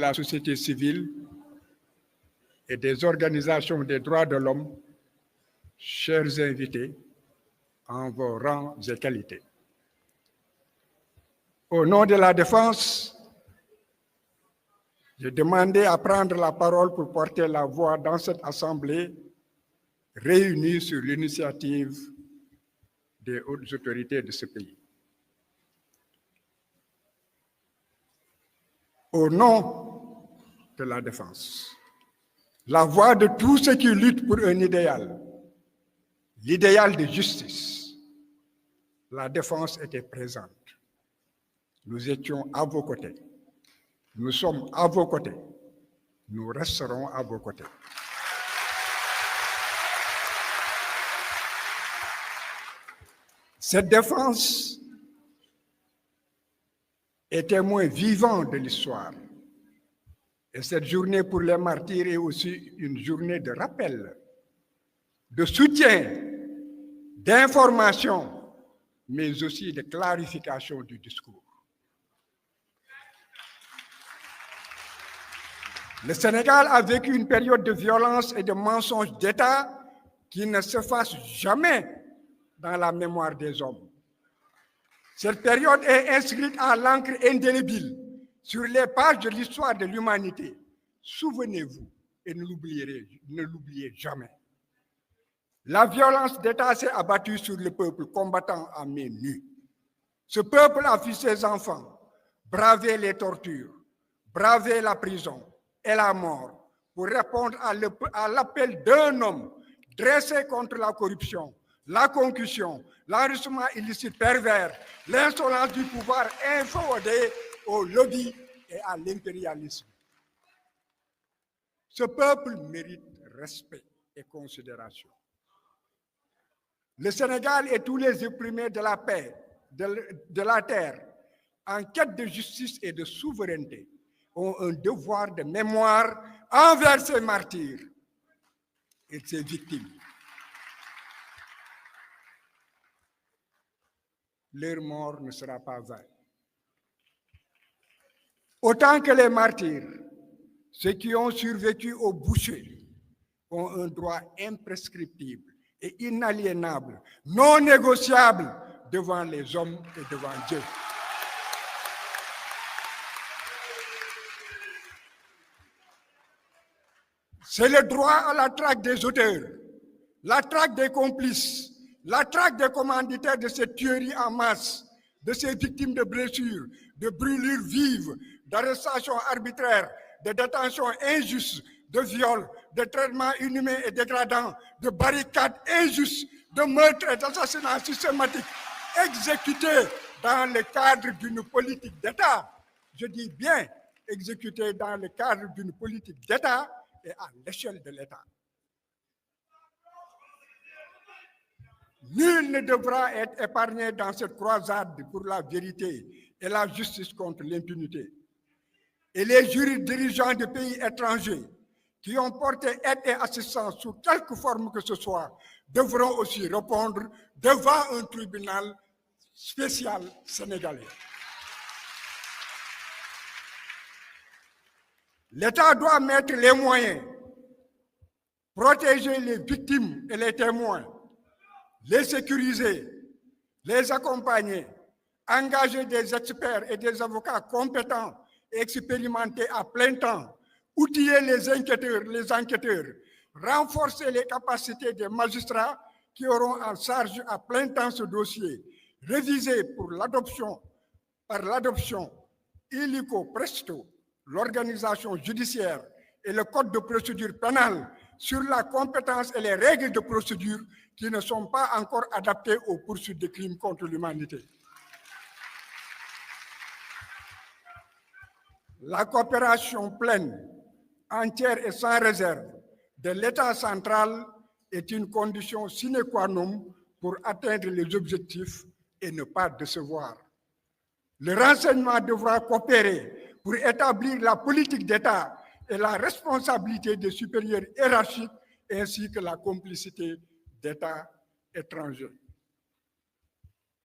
la société civile et des organisations des droits de l'homme, chers invités, en vos rangs et qualités. Au nom de la défense, j'ai demandé à prendre la parole pour porter la voix dans cette assemblée réunie sur l'initiative des hautes autorités de ce pays. Au nom de la défense, la voix de tous ceux qui luttent pour un idéal, l'idéal de justice, la défense était présente. Nous étions à vos côtés. Nous sommes à vos côtés. Nous resterons à vos côtés. Cette défense est témoin vivant de l'histoire. Et cette journée pour les martyrs est aussi une journée de rappel, de soutien, d'information, mais aussi de clarification du discours. Le Sénégal a vécu une période de violence et de mensonges d'État qui ne s'efface jamais dans la mémoire des hommes. Cette période est inscrite à l'encre indélébile sur les pages de l'histoire de l'humanité. Souvenez-vous et ne l'oubliez jamais. La violence d'État s'est abattue sur le peuple combattant à main nue. Ce peuple a vu ses enfants braver les tortures, braver la prison et la mort pour répondre à l'appel d'un homme dressé contre la corruption, la concussion, l'enrichissement illicite pervers, l'insolence du pouvoir inféodé au lobby et à l'impérialisme. Ce peuple mérite respect et considération. Le Sénégal et tous les opprimés de la paix, de la terre, en quête de justice et de souveraineté, ont un devoir de mémoire envers ces martyrs et ces victimes. Leur mort ne sera pas vaine. Autant que les martyrs, ceux qui ont survécu au bûcher ont un droit imprescriptible et inaliénable, non négociable devant les hommes et devant Dieu. C'est le droit à la traque des auteurs, la traque des complices, la traque des commanditaires de cette tuerie en masse, de ces victimes de blessures, de brûlures vives, d'arrestations arbitraires, de détentions injustes, de viols, de traitements inhumains et dégradants, de barricades injustes, de meurtres et d'assassinats systématiques exécutés dans le cadre d'une politique d'État. Je dis bien exécutés dans le cadre d'une politique d'État et à l'échelle de l'État. Nul ne devra être épargné dans cette croisade pour la vérité et la justice contre l'impunité. Et les jurys dirigeants de pays étrangers qui ont porté aide et assistance sous quelque forme que ce soit devront aussi répondre devant un tribunal spécial sénégalais. L'État doit mettre les moyens, protéger les victimes et les témoins, les sécuriser, les accompagner, engager des experts et des avocats compétents et expérimentés à plein temps, outiller les enquêteurs, renforcer les capacités des magistrats qui auront en charge à plein temps ce dossier, réviser par l'adoption illico presto l'organisation judiciaire et le code de procédure pénale sur la compétence et les règles de procédure qui ne sont pas encore adaptées aux poursuites de crimes contre l'humanité. La coopération pleine, entière et sans réserve de l'État central est une condition sine qua non pour atteindre les objectifs et ne pas décevoir. Le renseignement devra coopérer pour établir la politique d'État et la responsabilité des supérieurs hiérarchiques ainsi que la complicité d'États étrangers.